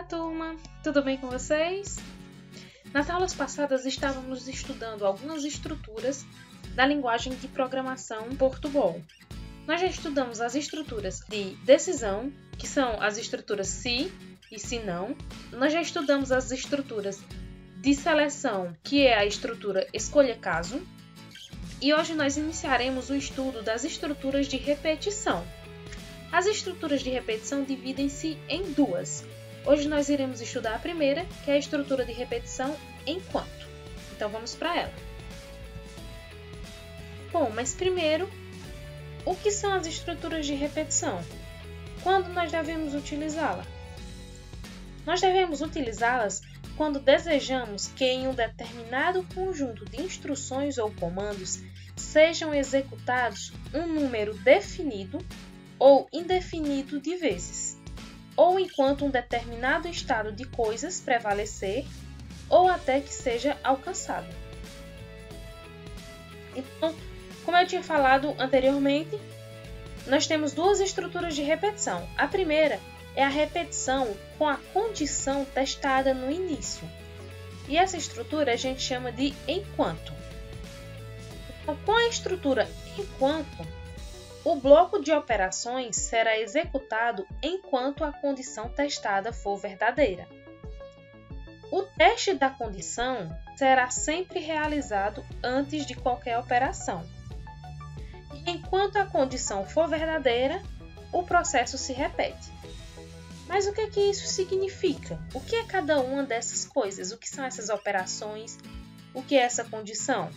turma! Tudo bem com vocês? Nas aulas passadas estávamos estudando algumas estruturas da linguagem de programação Portugal. Nós já estudamos as estruturas de decisão, que são as estruturas se e se não. Nós já estudamos as estruturas de seleção, que é a estrutura escolha caso. E hoje nós iniciaremos o estudo das estruturas de repetição. As estruturas de repetição dividem-se em duas. Hoje nós iremos estudar a primeira, que é a estrutura de repetição enquanto. Então vamos para ela. Bom, mas primeiro, o que são as estruturas de repetição? Quando nós devemos utilizá-la? Nós devemos utilizá-las quando desejamos que em um determinado conjunto de instruções ou comandos sejam executados um número definido ou indefinido de vezes, ou enquanto um determinado estado de coisas prevalecer, ou até que seja alcançado. Então, como eu tinha falado anteriormente, nós temos duas estruturas de repetição. A primeira é a repetição com a condição testada no início. E essa estrutura a gente chama de enquanto. Então, com a estrutura enquanto, o bloco de operações será executado enquanto a condição testada for verdadeira. O teste da condição será sempre realizado antes de qualquer operação. E enquanto a condição for verdadeira, o processo se repete. Mas o que isso significa? O que é cada uma dessas coisas? O que são essas operações? O que é essa condição?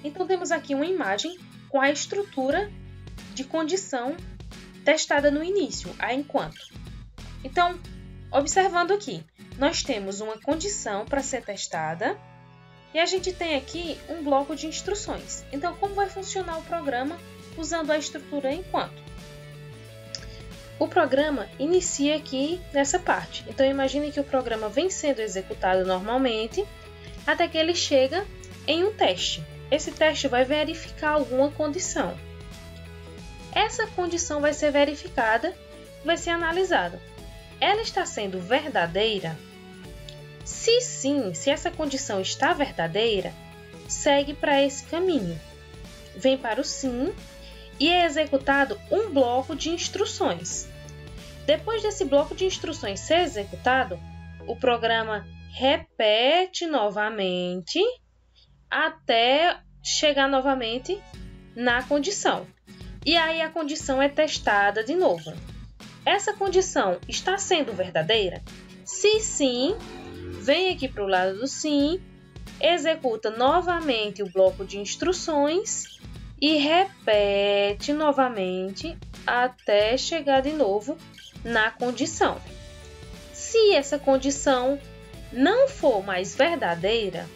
Então, temos aqui uma imagem com a estrutura de condição testada no início, a enquanto. Então, observando aqui, nós temos uma condição para ser testada e a gente tem aqui um bloco de instruções. Então, como vai funcionar o programa usando a estrutura enquanto? O programa inicia aqui nessa parte. Então, imagine que o programa vem sendo executado normalmente até que ele chega em um teste. Esse teste vai verificar alguma condição. Essa condição vai ser verificada, vai ser analisada. Ela está sendo verdadeira? Se sim, se essa condição está verdadeira, segue para esse caminho. Vem para o sim e é executado um bloco de instruções. Depois desse bloco de instruções ser executado, o programa repete novamente até chegar novamente na condição. E aí a condição é testada de novo. Essa condição está sendo verdadeira? Se sim, vem aqui para o lado do sim, executa novamente o bloco de instruções e repete novamente até chegar de novo na condição. Se essa condição não for mais verdadeira,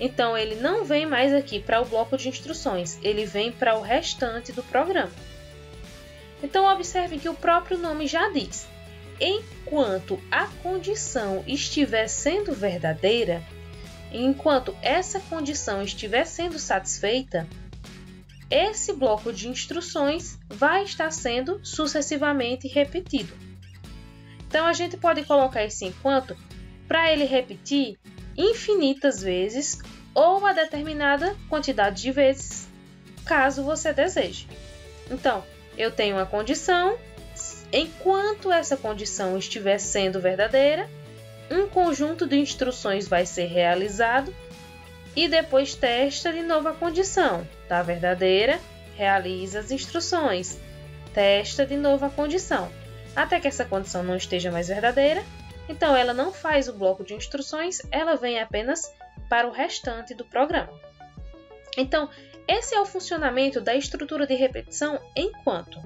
então ele não vem mais aqui para o bloco de instruções, ele vem para o restante do programa. Então observe que o próprio nome já diz: enquanto a condição estiver sendo verdadeira, enquanto essa condição estiver sendo satisfeita, esse bloco de instruções vai estar sendo sucessivamente repetido. Então a gente pode colocar esse enquanto para ele repetir infinitas vezes ou uma determinada quantidade de vezes, caso você deseje. Então, eu tenho uma condição, enquanto essa condição estiver sendo verdadeira, um conjunto de instruções vai ser realizado e depois testa de novo a condição. Está verdadeira, realiza as instruções, testa de novo a condição, até que essa condição não esteja mais verdadeira. Então, ela não faz o bloco de instruções, ela vem apenas para o restante do programa. Então, esse é o funcionamento da estrutura de repetição enquanto.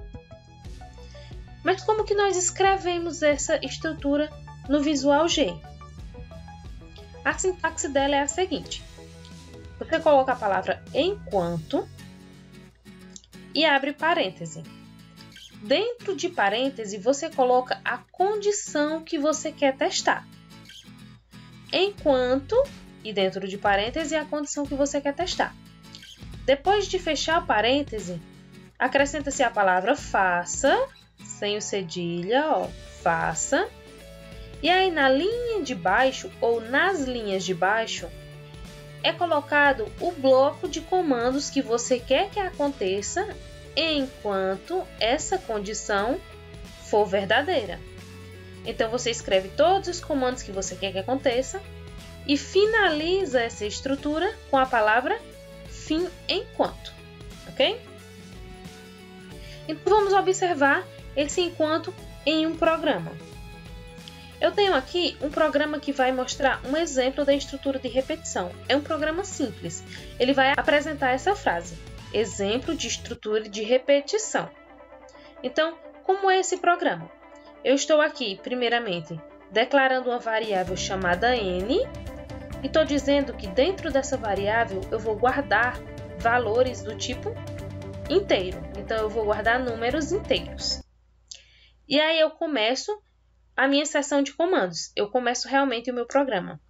Mas como que nós escrevemos essa estrutura no Visual G? A sintaxe dela é a seguinte. Você coloca a palavra enquanto e abre parêntese. Dentro de parêntese, você coloca a condição que você quer testar. Enquanto, e dentro de parêntese, a condição que você quer testar. Depois de fechar o parêntese, acrescenta-se a palavra faça sem o cedilha, ó, faça. E aí na linha de baixo ou nas linhas de baixo é colocado o bloco de comandos que você quer que aconteça enquanto essa condição for verdadeira. Então você escreve todos os comandos que você quer que aconteça e finaliza essa estrutura com a palavra fim enquanto, ok? Então vamos observar esse enquanto em um programa. Eu tenho aqui um programa que vai mostrar um exemplo da estrutura de repetição. É um programa simples. Ele vai apresentar essa frase: exemplo de estrutura de repetição. Então, como é esse programa? Eu estou aqui, primeiramente, declarando uma variável chamada n e estou dizendo que dentro dessa variável eu vou guardar valores do tipo inteiro. Então, eu vou guardar números inteiros. E aí eu começo a minha seção de comandos. Eu começo realmente o meu programa.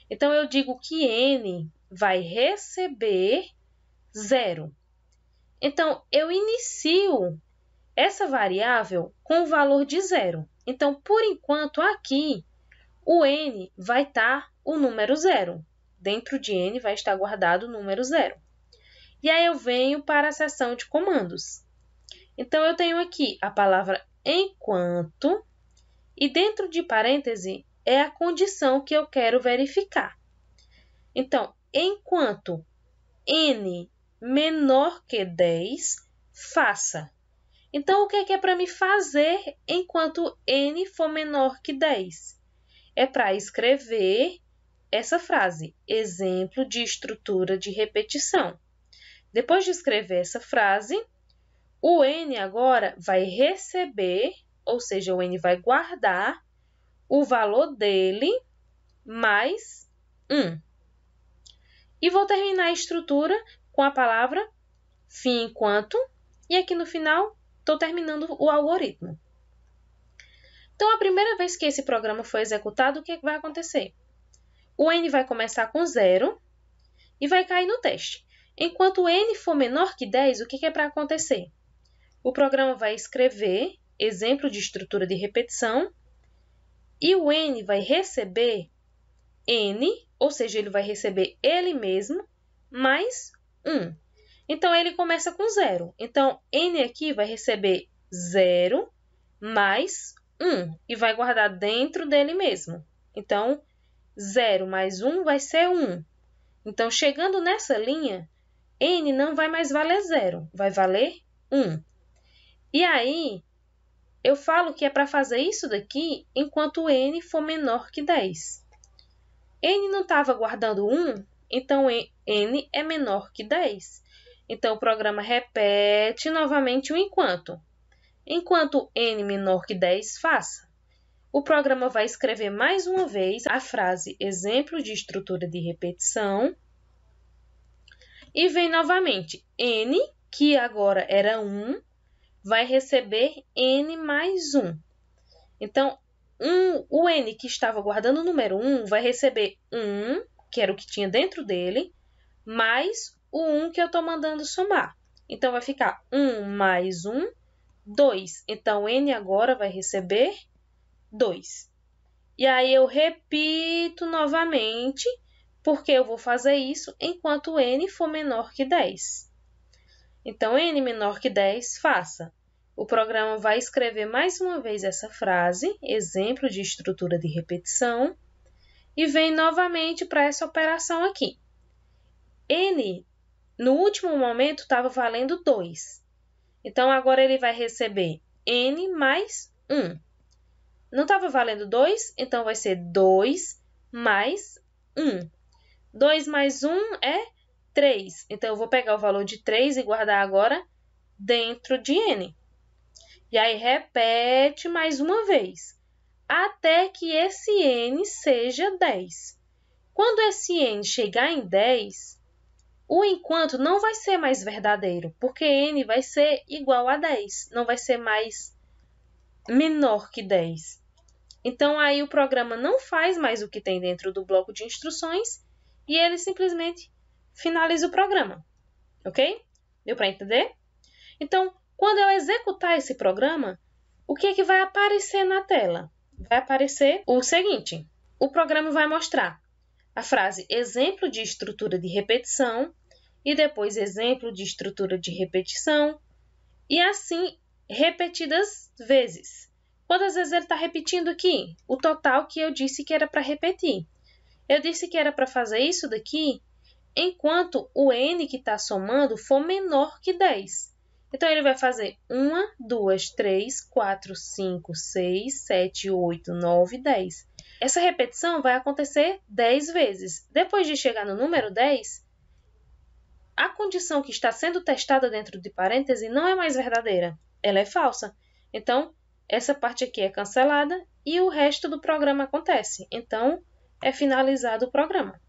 Então, eu digo que n vai receber 0. Então, eu inicio essa variável com o valor de 0. Então, por enquanto, aqui, o n vai estar o número 0. Dentro de n vai estar guardado o número 0. E aí eu venho para a seção de comandos. Então, eu tenho aqui a palavra enquanto e dentro de parêntese é a condição que eu quero verificar. Então, enquanto n menor que 10, faça. Então, o que é para me fazer enquanto n for menor que 10? É para escrever essa frase, exemplo de estrutura de repetição. Depois de escrever essa frase, o n agora vai receber, ou seja, o n vai guardar o valor dele mais 1. E vou terminar a estrutura com a palavra fim enquanto, e aqui no final estou terminando o algoritmo. Então, a primeira vez que esse programa for executado, o que vai acontecer? O n vai começar com 0 e vai cair no teste. Enquanto o n for menor que 10, o que é para acontecer? O programa vai escrever exemplo de estrutura de repetição e o n vai receber n, ou seja, ele vai receber ele mesmo, mais 1. Então, ele começa com 0. Então, n aqui vai receber 0 mais 1 e vai guardar dentro dele mesmo. Então, 0 mais 1 vai ser 1. Então, chegando nessa linha, n não vai mais valer 0, vai valer 1. E aí, eu falo que é para fazer isso daqui enquanto o n for menor que 10. N não estava guardando 1, então n é menor que 10. Então, o programa repete novamente o enquanto. Enquanto n menor que 10, faça. O programa vai escrever mais uma vez a frase exemplo de estrutura de repetição. E vem novamente n, que agora era 1, vai receber n mais 1. Então, o n que estava guardando o número 1 vai receber 1, que era o que tinha dentro dele, mais o 1 que eu estou mandando somar. Então, vai ficar 1 mais 1, 2. Então, n agora vai receber 2. E aí, eu repito novamente, porque eu vou fazer isso enquanto n for menor que 10. Então, n menor que 10, faça. O programa vai escrever mais uma vez essa frase, exemplo de estrutura de repetição, e vem novamente para essa operação aqui. N, no último momento, estava valendo 2. Então, agora ele vai receber n mais 1. Não estava valendo 2, então vai ser 2 mais 1. 2 mais 1 é 3. Então, eu vou pegar o valor de 3 e guardar agora dentro de n. E aí, repete mais uma vez, até que esse n seja 10. Quando esse n chegar em 10, o enquanto não vai ser mais verdadeiro, porque n vai ser igual a 10, não vai ser mais menor que 10. Então, aí o programa não faz mais o que tem dentro do bloco de instruções e ele simplesmente finaliza o programa, ok? Deu para entender? Então, quando eu executar esse programa, o que é que vai aparecer na tela? Vai aparecer o seguinte: o programa vai mostrar a frase exemplo de estrutura de repetição e depois exemplo de estrutura de repetição e assim repetidas vezes. Quantas vezes ele está repetindo aqui? O total que eu disse que era para repetir. Eu disse que era para fazer isso daqui enquanto o n que está somando for menor que 10. Então, ele vai fazer 1, 2, 3, 4, 5, 6, 7, 8, 9, 10. Essa repetição vai acontecer 10 vezes. Depois de chegar no número 10, a condição que está sendo testada dentro de parêntese não é mais verdadeira, ela é falsa. Então, essa parte aqui é cancelada e o resto do programa acontece. Então, é finalizado o programa.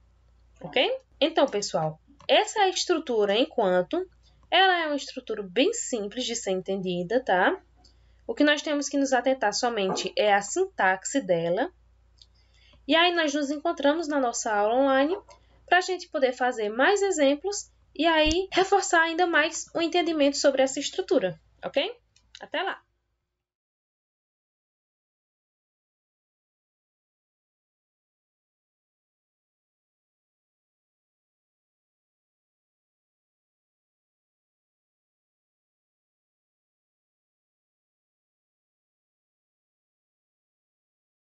Ok? Então, pessoal, essa é a estrutura enquanto. Ela é uma estrutura bem simples de ser entendida, tá? O que nós temos que nos atentar somente é a sintaxe dela. E aí, nós nos encontramos na nossa aula online para a gente poder fazer mais exemplos e aí reforçar ainda mais o entendimento sobre essa estrutura, ok? Até lá!